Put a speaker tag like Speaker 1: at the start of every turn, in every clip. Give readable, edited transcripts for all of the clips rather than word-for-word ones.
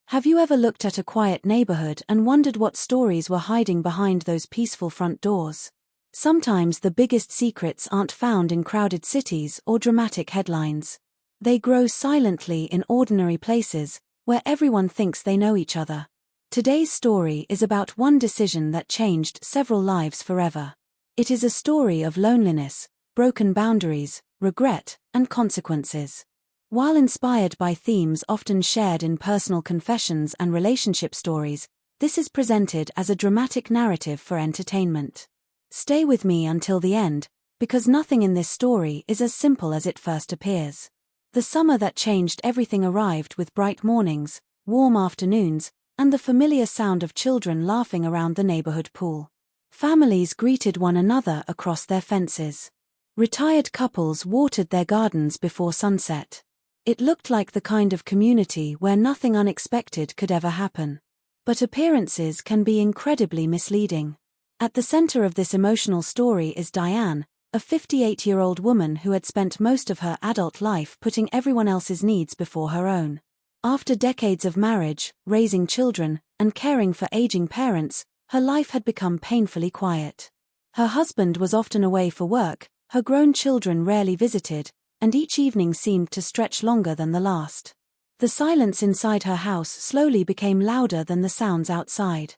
Speaker 1: Have you ever looked at a quiet neighborhood and wondered what stories were hiding behind those peaceful front doors? Sometimes the biggest secrets aren't found in crowded cities or dramatic headlines. They grow silently in ordinary places, where everyone thinks they know each other. Today's story is about one decision that changed several lives forever. It is a story of loneliness, broken boundaries, regret, and consequences. While inspired by themes often shared in personal confessions and relationship stories, this is presented as a dramatic narrative for entertainment. Stay with me until the end, because nothing in this story is as simple as it first appears. The summer that changed everything arrived with bright mornings, warm afternoons, and the familiar sound of children laughing around the neighborhood pool. Families greeted one another across their fences. Retired couples watered their gardens before sunset. It looked like the kind of community where nothing unexpected could ever happen. But appearances can be incredibly misleading. At the center of this emotional story is Diane, a 58-year-old woman who had spent most of her adult life putting everyone else's needs before her own. After decades of marriage, raising children, and caring for aging parents, her life had become painfully quiet. Her husband was often away for work, her grown children rarely visited, and each evening seemed to stretch longer than the last. The silence inside her house slowly became louder than the sounds outside.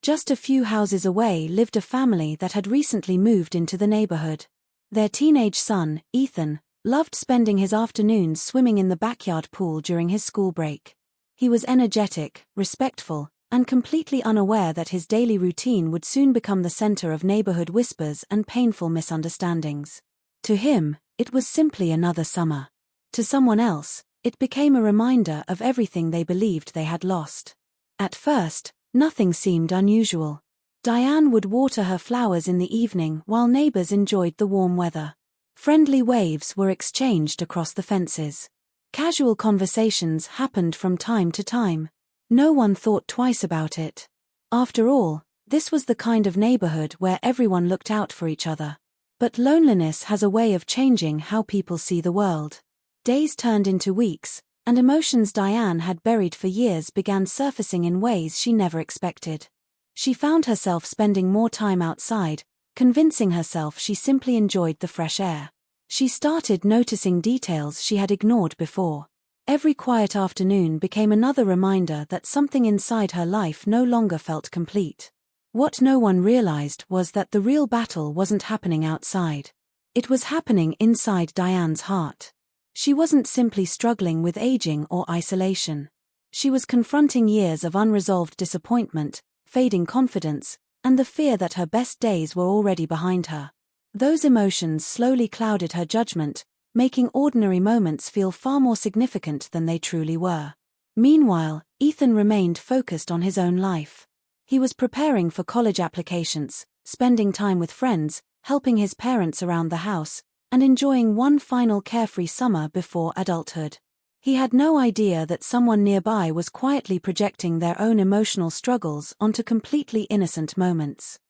Speaker 1: Just a few houses away lived a family that had recently moved into the neighborhood. Their teenage son, Ethan, loved spending his afternoons swimming in the backyard pool during his school break. He was energetic, respectful, and completely unaware that his daily routine would soon become the center of neighborhood whispers and painful misunderstandings. To him, it was simply another summer. To someone else, it became a reminder of everything they believed they had lost. At first, nothing seemed unusual. Diane would water her flowers in the evening while neighbors enjoyed the warm weather. Friendly waves were exchanged across the fences. Casual conversations happened from time to time. No one thought twice about it. After all, this was the kind of neighborhood where everyone looked out for each other. But loneliness has a way of changing how people see the world. Days turned into weeks, and emotions Diane had buried for years began surfacing in ways she never expected. She found herself spending more time outside, convincing herself she simply enjoyed the fresh air. She started noticing details she had ignored before. Every quiet afternoon became another reminder that something inside her life no longer felt complete. What no one realized was that the real battle wasn't happening outside. It was happening inside Diane's heart. She wasn't simply struggling with aging or isolation. She was confronting years of unresolved disappointment, fading confidence, and the fear that her best days were already behind her. Those emotions slowly clouded her judgment, making ordinary moments feel far more significant than they truly were. Meanwhile, Ethan remained focused on his own life. He was preparing for college applications, spending time with friends, helping his parents around the house, and enjoying one final carefree summer before adulthood. He had no idea that someone nearby was quietly projecting their own emotional struggles onto completely innocent moments.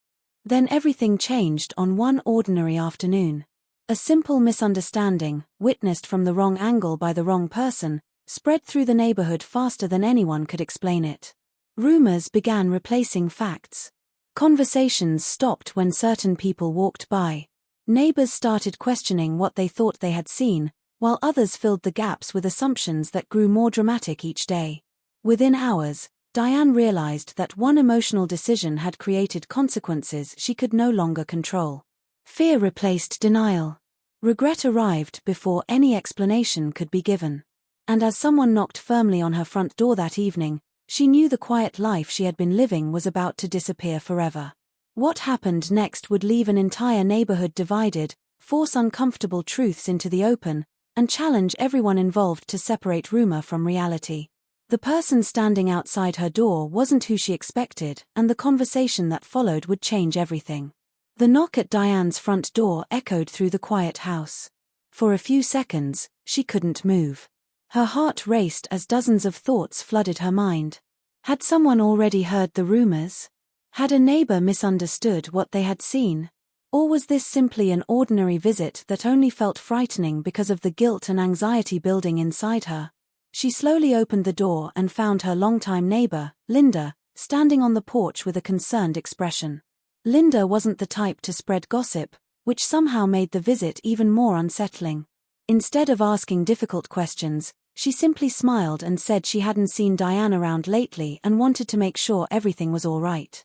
Speaker 1: Then everything changed on one ordinary afternoon. A simple misunderstanding, witnessed from the wrong angle by the wrong person, spread through the neighborhood faster than anyone could explain it. Rumors began replacing facts. Conversations stopped when certain people walked by. Neighbors started questioning what they thought they had seen, while others filled the gaps with assumptions that grew more dramatic each day. Within hours, Diane realized that one emotional decision had created consequences she could no longer control. Fear replaced denial. Regret arrived before any explanation could be given. And as someone knocked firmly on her front door that evening, she knew the quiet life she had been living was about to disappear forever. What happened next would leave an entire neighborhood divided, force uncomfortable truths into the open, and challenge everyone involved to separate rumor from reality. The person standing outside her door wasn't who she expected, and the conversation that followed would change everything. The knock at Diane's front door echoed through the quiet house. For a few seconds, she couldn't move. Her heart raced as dozens of thoughts flooded her mind. Had someone already heard the rumors? Had a neighbor misunderstood what they had seen? Or was this simply an ordinary visit that only felt frightening because of the guilt and anxiety building inside her? She slowly opened the door and found her longtime neighbor, Linda, standing on the porch with a concerned expression. Linda wasn't the type to spread gossip, which somehow made the visit even more unsettling. Instead of asking difficult questions, she simply smiled and said she hadn't seen Diane around lately and wanted to make sure everything was all right.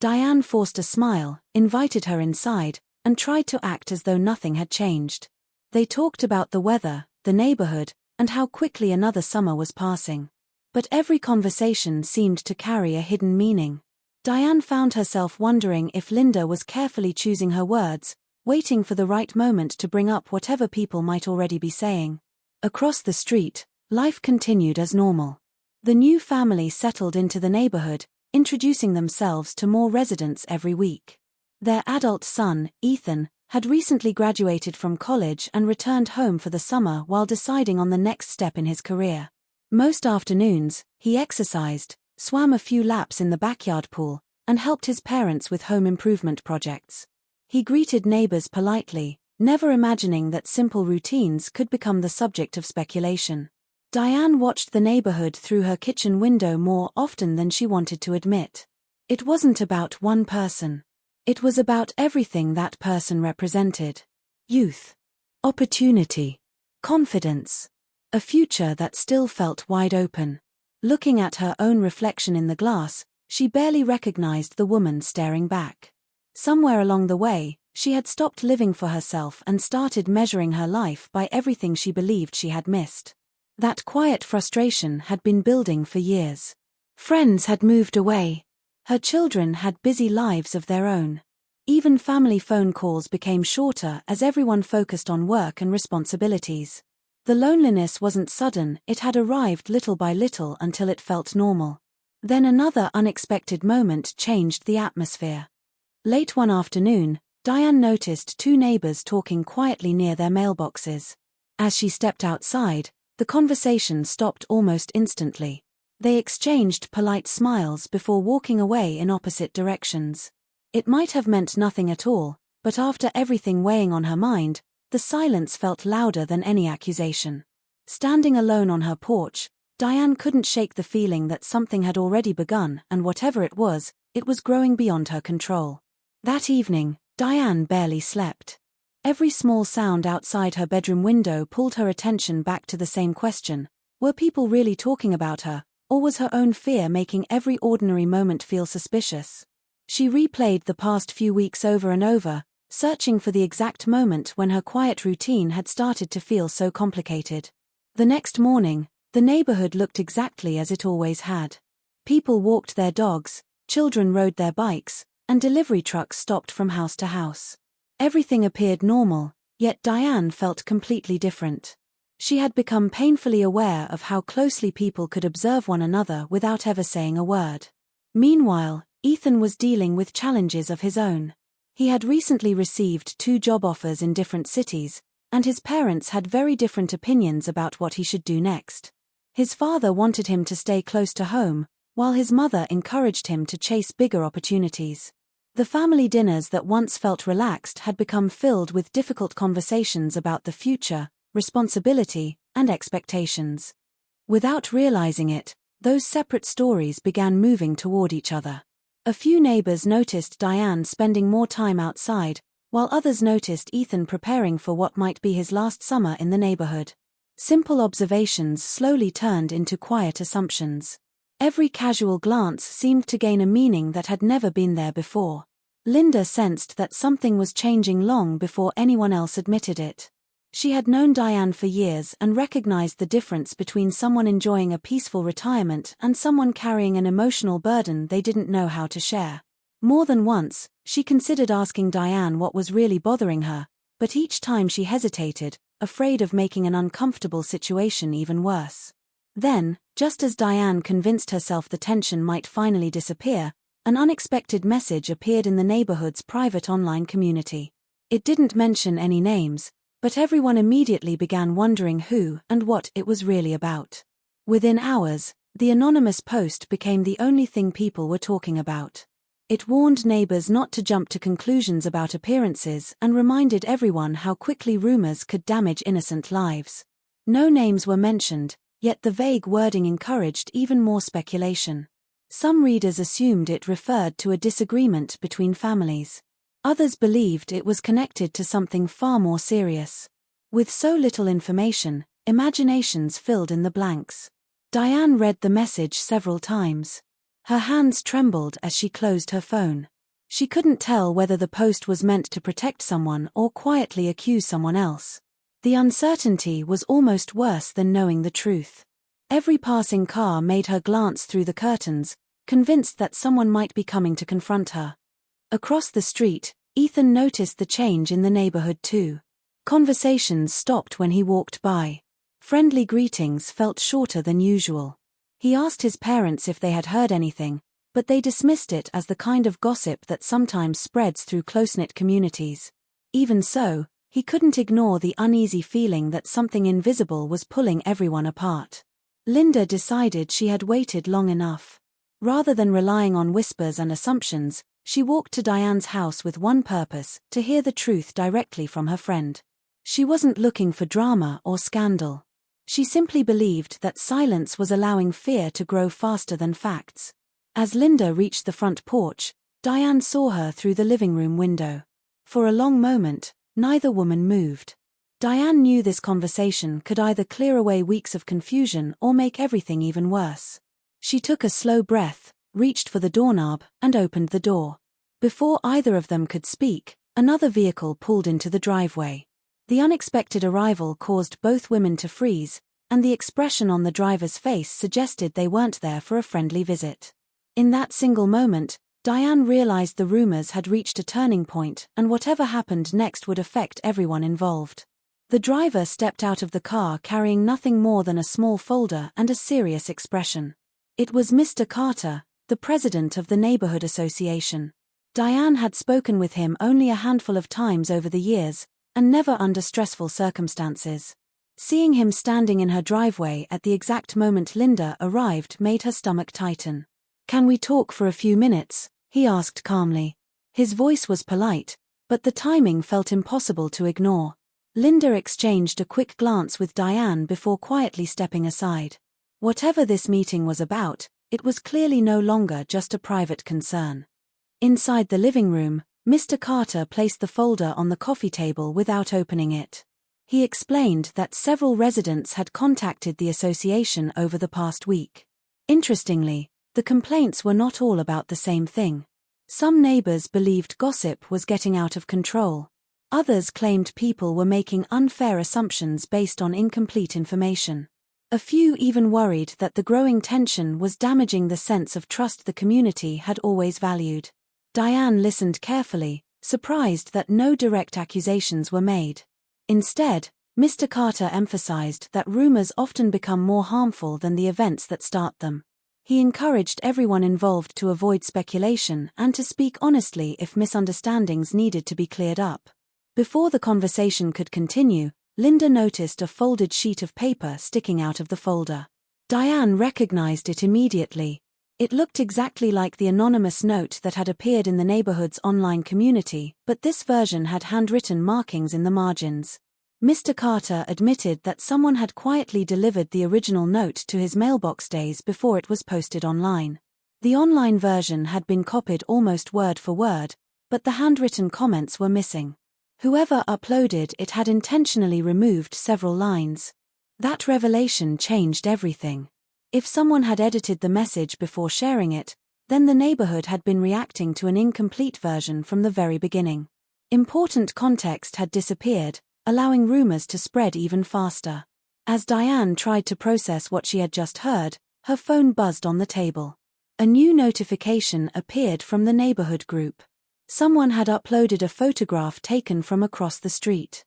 Speaker 1: Diane forced a smile, invited her inside, and tried to act as though nothing had changed. They talked about the weather, the neighborhood, and how quickly another summer was passing. But every conversation seemed to carry a hidden meaning. Diane found herself wondering if Linda was carefully choosing her words, waiting for the right moment to bring up whatever people might already be saying. Across the street, life continued as normal. The new family settled into the neighborhood, introducing themselves to more residents every week. Their adult son, Ethan, had recently graduated from college and returned home for the summer while deciding on the next step in his career. Most afternoons, he exercised, swam a few laps in the backyard pool, and helped his parents with home improvement projects. He greeted neighbors politely, never imagining that simple routines could become the subject of speculation. Diane watched the neighborhood through her kitchen window more often than she wanted to admit. It wasn't about one person. It was about everything that person represented. Youth. Opportunity. Confidence. A future that still felt wide open. Looking at her own reflection in the glass, she barely recognized the woman staring back. Somewhere along the way, she had stopped living for herself and started measuring her life by everything she believed she had missed. That quiet frustration had been building for years. Friends had moved away. Her children had busy lives of their own. Even family phone calls became shorter as everyone focused on work and responsibilities. The loneliness wasn't sudden, it had arrived little by little until it felt normal. Then another unexpected moment changed the atmosphere. Late one afternoon, Diane noticed two neighbors talking quietly near their mailboxes. As she stepped outside, the conversation stopped almost instantly. They exchanged polite smiles before walking away in opposite directions. It might have meant nothing at all, but after everything weighing on her mind, the silence felt louder than any accusation. Standing alone on her porch, Diane couldn't shake the feeling that something had already begun, and whatever it was growing beyond her control. That evening, Diane barely slept. Every small sound outside her bedroom window pulled her attention back to the same question: were people really talking about her, or was her own fear making every ordinary moment feel suspicious? She replayed the past few weeks over and over, searching for the exact moment when her quiet routine had started to feel so complicated. The next morning, the neighborhood looked exactly as it always had. People walked their dogs, children rode their bikes, and delivery trucks stopped from house to house. Everything appeared normal, yet Diane felt completely different. She had become painfully aware of how closely people could observe one another without ever saying a word. Meanwhile, Ethan was dealing with challenges of his own. He had recently received 2 job offers in different cities, and his parents had very different opinions about what he should do next. His father wanted him to stay close to home, while his mother encouraged him to chase bigger opportunities. The family dinners that once felt relaxed had become filled with difficult conversations about the future, responsibility, and expectations. Without realizing it, those separate stories began moving toward each other. A few neighbors noticed Diane spending more time outside, while others noticed Ethan preparing for what might be his last summer in the neighborhood. Simple observations slowly turned into quiet assumptions. Every casual glance seemed to gain a meaning that had never been there before. Linda sensed that something was changing long before anyone else admitted it. She had known Diane for years and recognized the difference between someone enjoying a peaceful retirement and someone carrying an emotional burden they didn't know how to share. More than once, she considered asking Diane what was really bothering her, but each time she hesitated, afraid of making an uncomfortable situation even worse. Then, just as Diane convinced herself the tension might finally disappear, an unexpected message appeared in the neighborhood's private online community. It didn't mention any names, but everyone immediately began wondering who and what it was really about. Within hours, the anonymous post became the only thing people were talking about. It warned neighbors not to jump to conclusions about appearances and reminded everyone how quickly rumors could damage innocent lives. No names were mentioned, Yet the vague wording encouraged even more speculation. Some readers assumed it referred to a disagreement between families. Others believed it was connected to something far more serious. With so little information, imaginations filled in the blanks. Diane read the message several times. Her hands trembled as she closed her phone. She couldn't tell whether the post was meant to protect someone or quietly accuse someone else. The uncertainty was almost worse than knowing the truth. Every passing car made her glance through the curtains, convinced that someone might be coming to confront her. Across the street, Ethan noticed the change in the neighborhood too. Conversations stopped when he walked by. Friendly greetings felt shorter than usual. He asked his parents if they had heard anything, but they dismissed it as the kind of gossip that sometimes spreads through close-knit communities. Even so, he couldn't ignore the uneasy feeling that something invisible was pulling everyone apart. Linda decided she had waited long enough. Rather than relying on whispers and assumptions, she walked to Diane's house with one purpose: to hear the truth directly from her friend. She wasn't looking for drama or scandal. She simply believed that silence was allowing fear to grow faster than facts. As Linda reached the front porch, Diane saw her through the living room window. For a long moment, neither woman moved. Diane knew this conversation could either clear away weeks of confusion or make everything even worse. She took a slow breath, reached for the doorknob, and opened the door. Before either of them could speak, another vehicle pulled into the driveway. The unexpected arrival caused both women to freeze, and the expression on the driver's face suggested they weren't there for a friendly visit. In that single moment, Diane realized the rumors had reached a turning point, and whatever happened next would affect everyone involved. The driver stepped out of the car carrying nothing more than a small folder and a serious expression. It was Mr. Carter, the president of the neighborhood association. Diane had spoken with him only a handful of times over the years, and never under stressful circumstances. Seeing him standing in her driveway at the exact moment Linda arrived made her stomach tighten. "Can we talk for a few minutes?" he asked calmly. His voice was polite, but the timing felt impossible to ignore. Linda exchanged a quick glance with Diane before quietly stepping aside. Whatever this meeting was about, it was clearly no longer just a private concern. Inside the living room, Mr. Carter placed the folder on the coffee table without opening it. He explained that several residents had contacted the association over the past week. Interestingly, the complaints were not all about the same thing. Some neighbors believed gossip was getting out of control. Others claimed people were making unfair assumptions based on incomplete information. A few even worried that the growing tension was damaging the sense of trust the community had always valued. Diane listened carefully, surprised that no direct accusations were made. Instead, Mr. Carter emphasized that rumors often become more harmful than the events that start them. He encouraged everyone involved to avoid speculation and to speak honestly if misunderstandings needed to be cleared up. Before the conversation could continue, Linda noticed a folded sheet of paper sticking out of the folder. Diane recognized it immediately. It looked exactly like the anonymous note that had appeared in the neighborhood's online community, but this version had handwritten markings in the margins. Mr. Carter admitted that someone had quietly delivered the original note to his mailbox days before it was posted online. The online version had been copied almost word for word, but the handwritten comments were missing. Whoever uploaded it had intentionally removed several lines. That revelation changed everything. If someone had edited the message before sharing it, then the neighborhood had been reacting to an incomplete version from the very beginning. Important context had disappeared, allowing rumors to spread even faster. As Diane tried to process what she had just heard, her phone buzzed on the table. A new notification appeared from the neighborhood group. Someone had uploaded a photograph taken from across the street.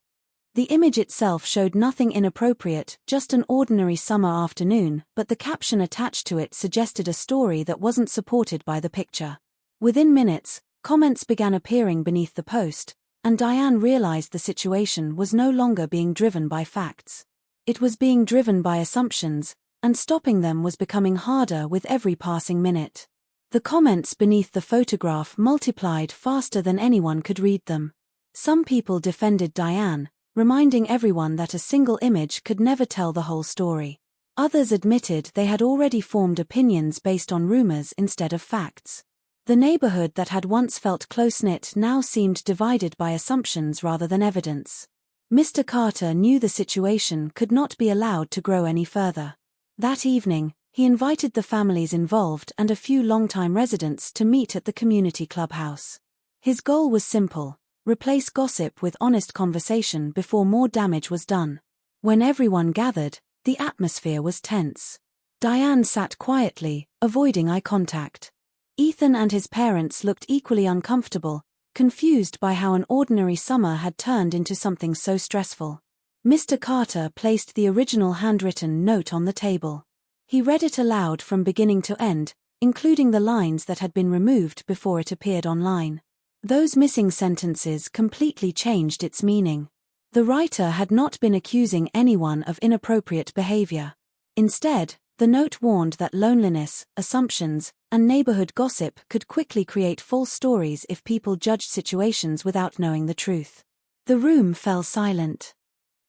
Speaker 1: The image itself showed nothing inappropriate, just an ordinary summer afternoon, but the caption attached to it suggested a story that wasn't supported by the picture. Within minutes, comments began appearing beneath the post, and Diane realized the situation was no longer being driven by facts. It was being driven by assumptions, and stopping them was becoming harder with every passing minute. The comments beneath the photograph multiplied faster than anyone could read them. Some people defended Diane, reminding everyone that a single image could never tell the whole story. Others admitted they had already formed opinions based on rumors instead of facts. The neighborhood that had once felt close-knit now seemed divided by assumptions rather than evidence. Mr. Carter knew the situation could not be allowed to grow any further. That evening, he invited the families involved and a few longtime residents to meet at the community clubhouse. His goal was simple: replace gossip with honest conversation before more damage was done. When everyone gathered, the atmosphere was tense. Diane sat quietly, avoiding eye contact. Ethan and his parents looked equally uncomfortable, confused by how an ordinary summer had turned into something so stressful. Mr. Carter placed the original handwritten note on the table. He read it aloud from beginning to end, including the lines that had been removed before it appeared online. Those missing sentences completely changed its meaning. The writer had not been accusing anyone of inappropriate behavior. Instead, the note warned that loneliness, assumptions, and neighborhood gossip could quickly create false stories if people judged situations without knowing the truth. The room fell silent.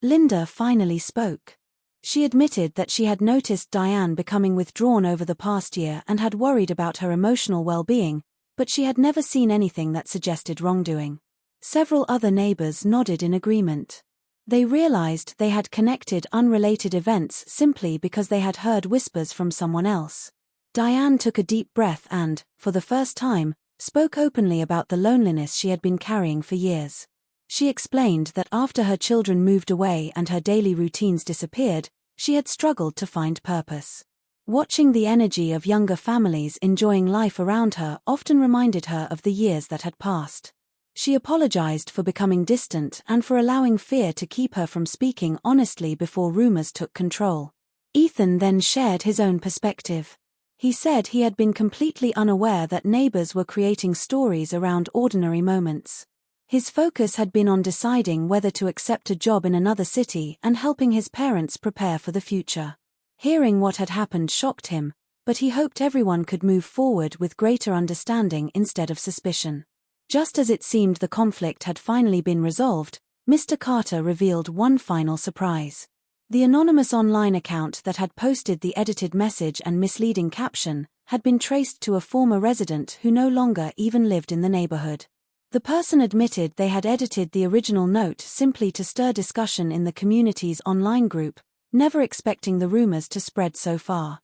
Speaker 1: Linda finally spoke. She admitted that she had noticed Diane becoming withdrawn over the past year and had worried about her emotional well-being, but she had never seen anything that suggested wrongdoing. Several other neighbors nodded in agreement. They realized they had connected unrelated events simply because they had heard whispers from someone else. Diane took a deep breath and, for the first time, spoke openly about the loneliness she had been carrying for years. She explained that after her children moved away and her daily routines disappeared, she had struggled to find purpose. Watching the energy of younger families enjoying life around her often reminded her of the years that had passed. She apologized for becoming distant and for allowing fear to keep her from speaking honestly before rumors took control. Ethan then shared his own perspective. He said he had been completely unaware that neighbors were creating stories around ordinary moments. His focus had been on deciding whether to accept a job in another city and helping his parents prepare for the future. Hearing what had happened shocked him, but he hoped everyone could move forward with greater understanding instead of suspicion. Just as it seemed the conflict had finally been resolved, Mr. Carter revealed one final surprise. The anonymous online account that had posted the edited message and misleading caption had been traced to a former resident who no longer even lived in the neighborhood. The person admitted they had edited the original note simply to stir discussion in the community's online group, never expecting the rumors to spread so far.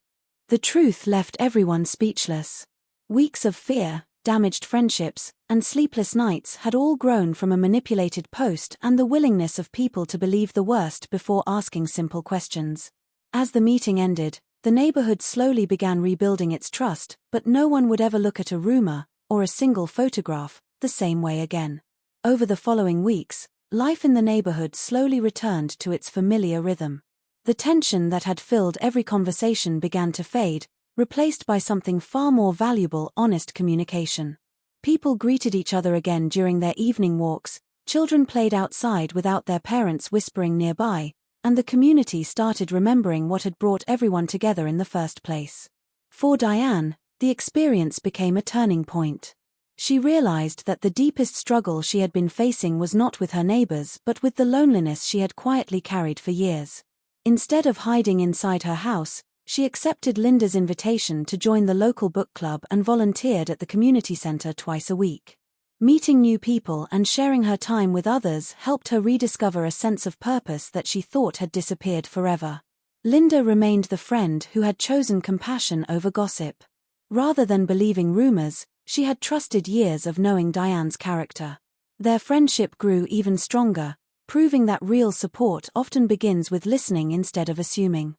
Speaker 1: The truth left everyone speechless. Weeks of fear, damaged friendships, and sleepless nights had all grown from a manipulated post and the willingness of people to believe the worst before asking simple questions. As the meeting ended, the neighborhood slowly began rebuilding its trust, but no one would ever look at a rumor, or a single photograph, the same way again. Over the following weeks, life in the neighborhood slowly returned to its familiar rhythm. The tension that had filled every conversation began to fade, replaced by something far more valuable: honest communication. People greeted each other again during their evening walks, children played outside without their parents whispering nearby, and the community started remembering what had brought everyone together in the first place. For Diane, the experience became a turning point. She realized that the deepest struggle she had been facing was not with her neighbors but with the loneliness she had quietly carried for years. Instead of hiding inside her house, she accepted Linda's invitation to join the local book club and volunteered at the community center twice a week. Meeting new people and sharing her time with others helped her rediscover a sense of purpose that she thought had disappeared forever. Linda remained the friend who had chosen compassion over gossip. Rather than believing rumors, she had trusted years of knowing Diane's character. Their friendship grew even stronger, proving that real support often begins with listening instead of assuming.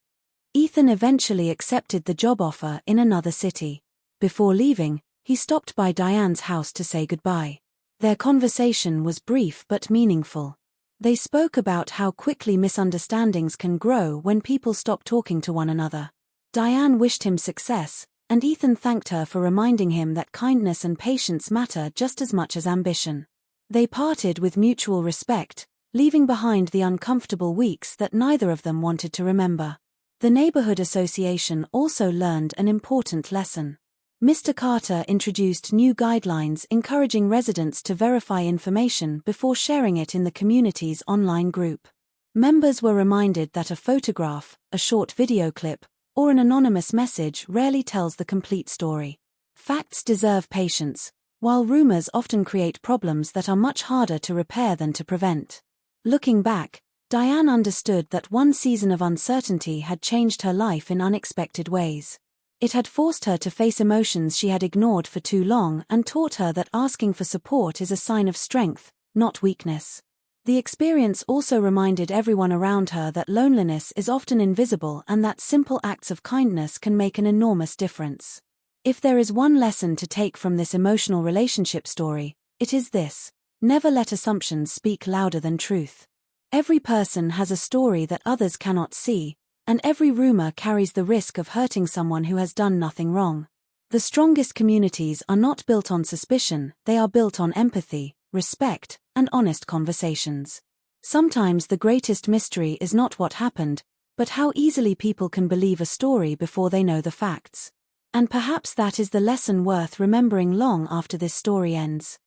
Speaker 1: Ethan eventually accepted the job offer in another city. Before leaving, he stopped by Diane's house to say goodbye. Their conversation was brief but meaningful. They spoke about how quickly misunderstandings can grow when people stop talking to one another. Diane wished him success, and Ethan thanked her for reminding him that kindness and patience matter just as much as ambition. They parted with mutual respect, leaving behind the uncomfortable weeks that neither of them wanted to remember. The neighborhood association also learned an important lesson. Mr. Carter introduced new guidelines encouraging residents to verify information before sharing it in the community's online group. Members were reminded that a photograph, a short video clip, or an anonymous message rarely tells the complete story. Facts deserve patience, while rumors often create problems that are much harder to repair than to prevent. Looking back, Diane understood that one season of uncertainty had changed her life in unexpected ways. It had forced her to face emotions she had ignored for too long and taught her that asking for support is a sign of strength, not weakness. The experience also reminded everyone around her that loneliness is often invisible and that simple acts of kindness can make an enormous difference. If there is one lesson to take from this emotional relationship story, it is this: never let assumptions speak louder than truth. Every person has a story that others cannot see, and every rumor carries the risk of hurting someone who has done nothing wrong. The strongest communities are not built on suspicion, they are built on empathy, respect, and honest conversations. Sometimes the greatest mystery is not what happened, but how easily people can believe a story before they know the facts. And perhaps that is the lesson worth remembering long after this story ends.